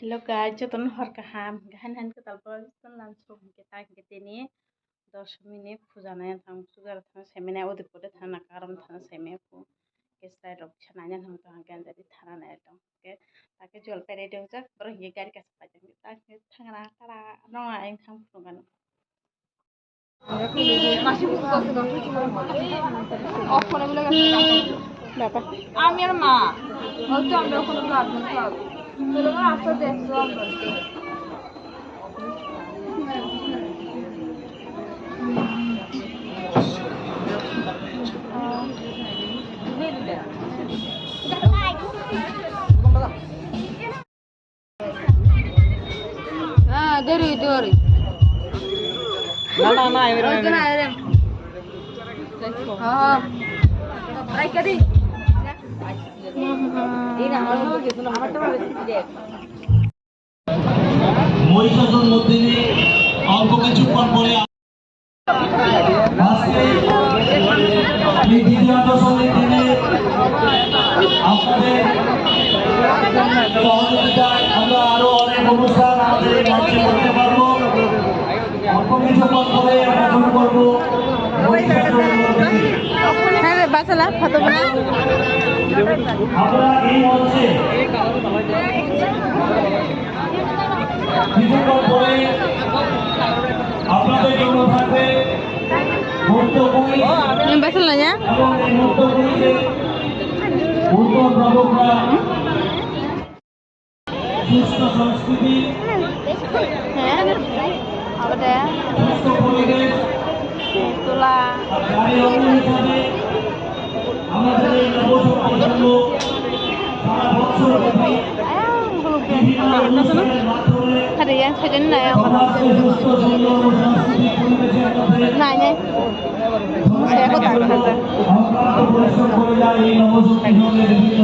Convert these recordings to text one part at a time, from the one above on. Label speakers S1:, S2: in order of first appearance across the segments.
S1: Hello guys, joton hor kaham gahan ke talpon langsung kita ini 10 menit pujana thang sugar thang semena odi pore thana karam thana seme pu ke side of chananya thang thang gan jadi thana na eto ke take jol pere de jak bro ye gari ka sa jang take thangana kara no aing thang pugan
S2: আমি আর মা হয়তো আমরা ওখানে লাগবো চলো আস্তে দেখছো দেরি দেরি না এরকম হ্যাঁ রাইকা দি
S3: মহিষাসুর মধ্যে অল্প কিছুক্ষণ পরে দ্বিতীয় দশমীর দিনে আপনাদের সহযোগিতায় আমরা আরো অনেক অনুষ্ঠান আমাদের মঞ্চে করতে পারবো। অল্প কিছুক্ষণ পরে আমরা শুরু করবো মহিষাসুর মধ্যে। আমরা এই মঞ্চে কিছুক্ষণ পরে আপনাদের জন্য থাকবে এবং এই মুক্তকুইজে উদ্যোগরা সুস্থ সংস্কৃতি সুস্থ পরিবেশ গাড়ি অঙ্গ হিসাবে আমাদের এই নবসম্পন্ন সারা বছর ব্যাপী বিভিন্ন অনুষ্ঠানের মাধ্যমে সমাজকে সুস্থ সুন্দর ও সাংস্কৃতিক পরিবেশের মধ্যে অক্লান্ত পরিশ্রম করে যায় এই নবসম্পন্নের বিভিন্ন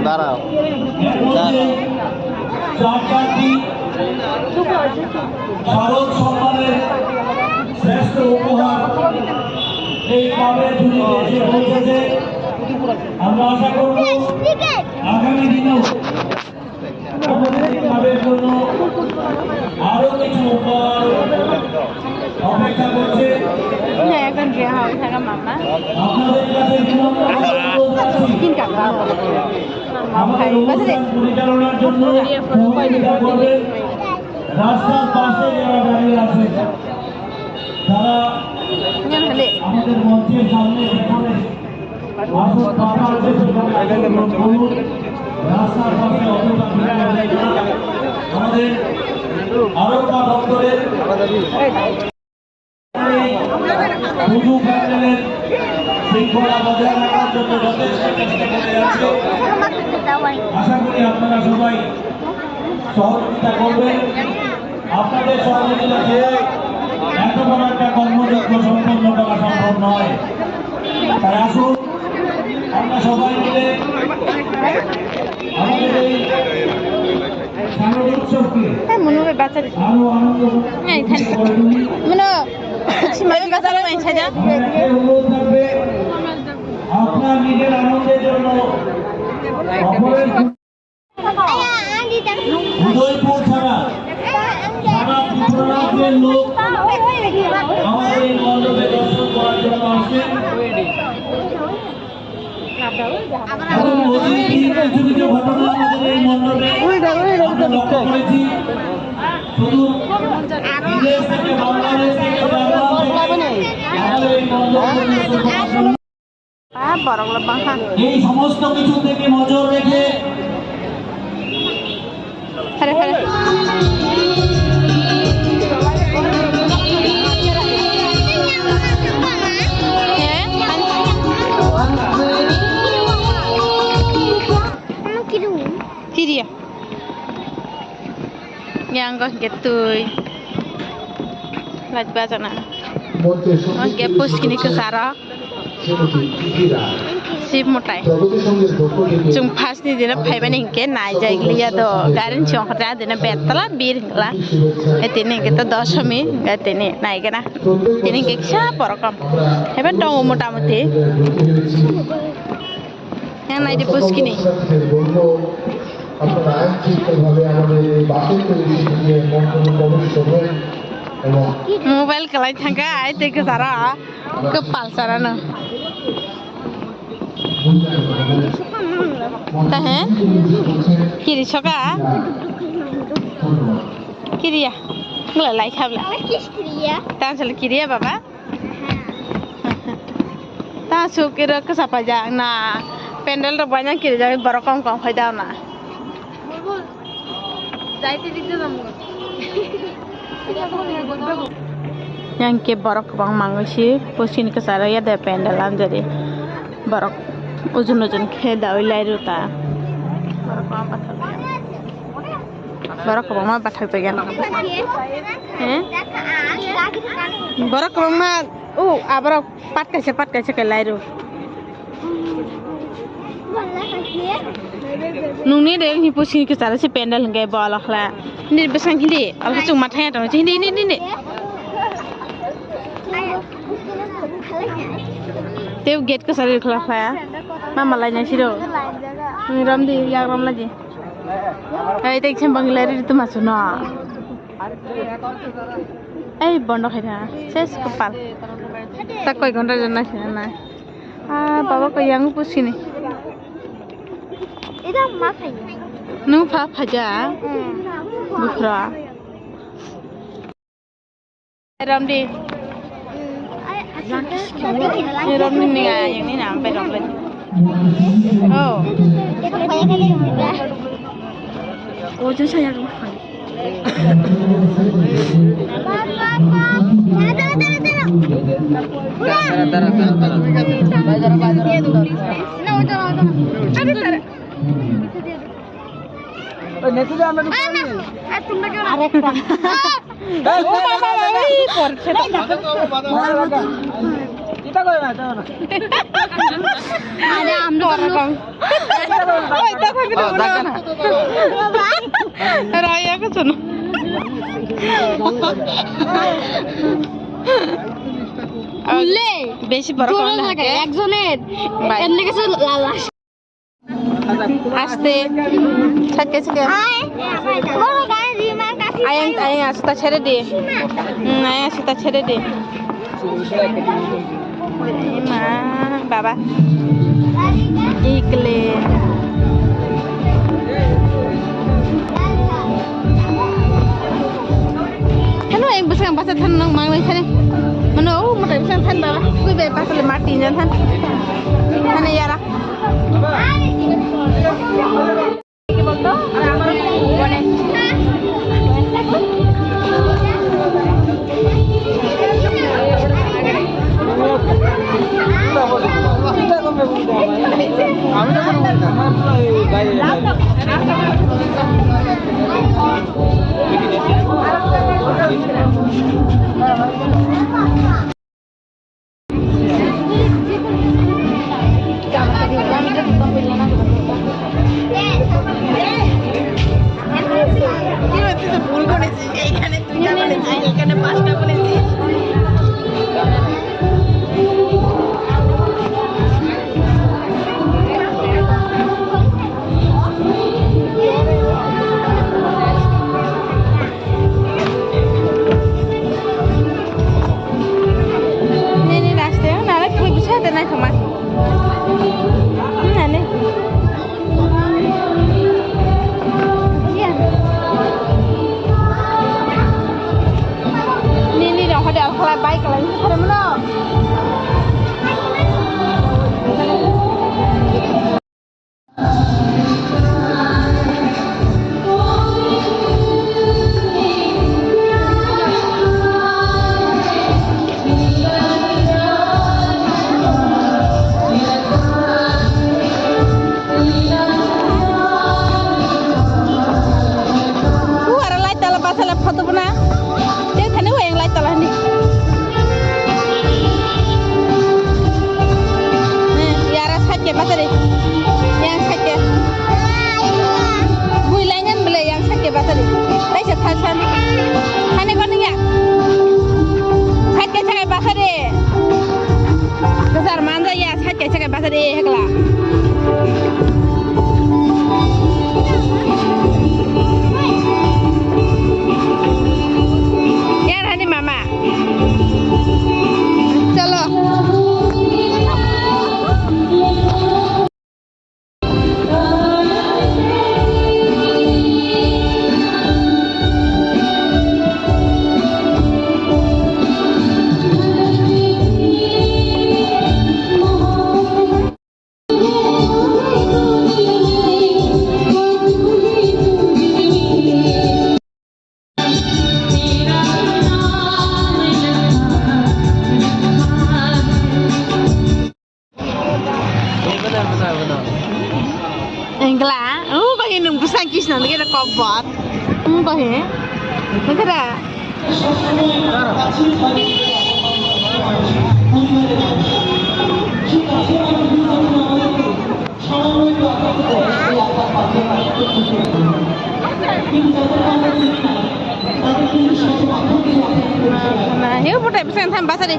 S4: দাঁড়াও
S3: শারদ সম্মানের শ্রেষ্ঠ উপহার এই ক্লাবের ঝুলিতে এসে পৌঁছেছে। আমরা আশা করব আগামী দিনেও আমাদের ক্লাবের জন্য আরো কিছু উপহার অপেক্ষা করছে। আপনাদের কাছে পরিচালনার জন্য সহযোগিতা করবেন রাস্তার পাশে যারা দাঁড়িয়ে আছে, তারা আমাদের মঞ্চের সামনে যেখানে রাস্তার পাশে আমাদের আরোগ্য দপ্তরের পুজো প্যান্ডেলের শৃঙ্খলা বজায় রাখার জন্য যথেষ্ট চেষ্টা করে যাচ্ছে। আশা করি আপনারা সবাই সহযোগিতা করবেন। আপনাদের সহযোগিতা দিয়ে এত বড় একটা কর্মযজ্ঞ সম্পন্ন করা সম্ভব নয়। তাই আসুন আমরা সবাই মিলে আমাদের এই শারদ উৎসবকে আরো আনন্দ আপনার নিজের আনন্দের জন্য উদয়পুর ছাড়া সারা ত্রিপুরাজ্যের লোক আমাদের এই মণ্ডপে দর্শন করার জন্য আসেন। কিছু কিছু ঘটনা আমাদের এই মণ্ডপে আমরা লক্ষ্য করেছি। শুধু বিদেশ থেকে বাংলাদেশ থেকে এই সমস্ত কিছু থেকে নজর রেখে
S1: yang kau gitu, lagi sana. Kau gepus kini ke Sarah. sip mutai chung pas ni dina phai bani ke nai jai gliya do garin chong khata dina betala bir la etini ke to 10 mi etini nai kana tini ke kya porokam heba dong motamoti yang nai di pus kini
S4: আপনারা আইনগতভাবে আমাদের এই বাসের পরিস্থিতি নিয়ে মন্তব্য প্রবেশ করবেন এবং
S1: mobile kelai thangka ai te ke sara kepal sarana tahe kiri soka kiri ya ngelai lai khabla ta sel kiri ya baba ta sukira ke sapa jang na pendel ro banyak kiri jang borokong kong faida na
S2: যাইতে দিতে যাবো
S1: yang ke borok bang mangosi posin ke sara ya de pendalan jadi borok ujun ke dawi lai ruta borok bang ma bathak to yan borok bang ma abarok pat kaise ke lai ru nungni de hi posin ke sara si pendal ngai bolak la ni besang hindi al chung mathai ta hindi ni Teu gate ke sari kelas saya, mama lainnya sih do. Ram di, yang ram lagi. Itu cembang lari itu masuk no. Bondok itu, ses kepal. Tak kau ikan raja nasi na. Bawa kau yang pus ini.
S2: এটা মা খাই
S1: Nu fa faja. Bukra. Ram di. Ni ram ni ni yang ni nam ram lagi. Oh. Oh, tu saya rumah. Raya ke sana. বেশি বড় কোন লাগে একজনের এমনি কিছু লালা আস্তে থাকে থাকে বড় গায়ে দি মা কাছে আয় আস্তে ছেড়ে দে আয় আস্তে ছেড়ে দে মা বাবা ইকলে hello em besang bahasa than nang mang lai thane mano mo tai besang than baba ku be bahasa le mati jan than thane yara কি বলতো আর আমার বনে আমি ভুল করেছি এইখানে দুইটা বলেছি এইখানে পাঁচটা বলেছি
S2: yang sakit builangan bela yang sakit bahasa ni tai sekhasan hane kon ya sakit sakit bahasa ni besar manja ya sakit sakit bahasa ni hekla यार हनी मामा चलो Enggak, kau ini nunggu sakit nanti kita kobat, kau ini, nanti dah. Nah, yuk boleh pesan tambah tadi.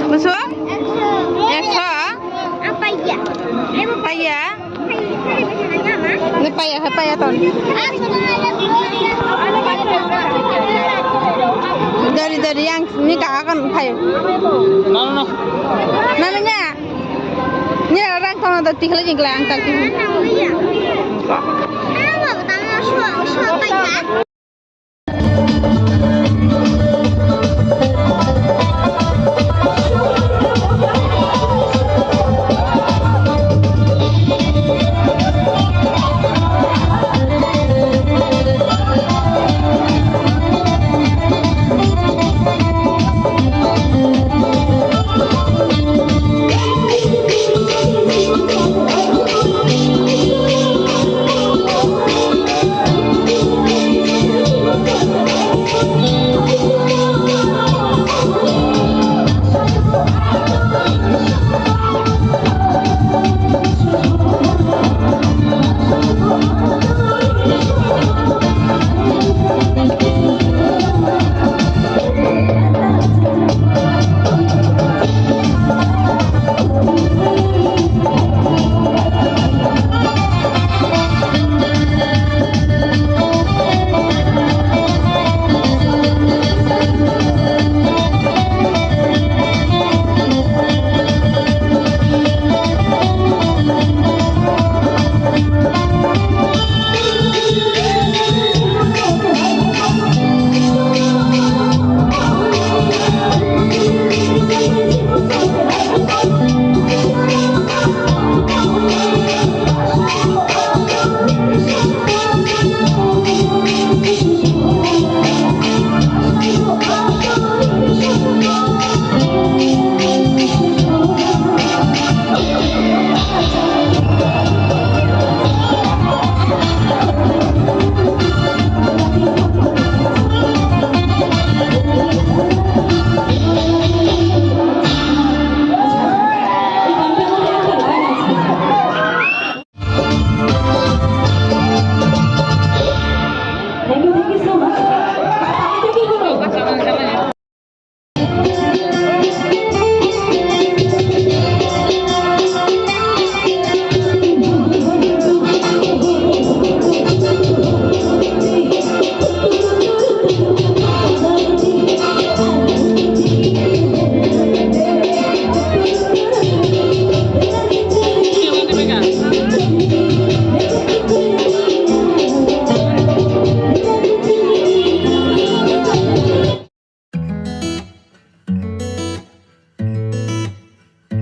S2: Besok? Esok? Apa ya? Apa ya? Ini payah, apa ya ton? Dari yang ini kakak kan payah. Namanya? Ini orang kalau ada tiga lagi yang angkat. Apa?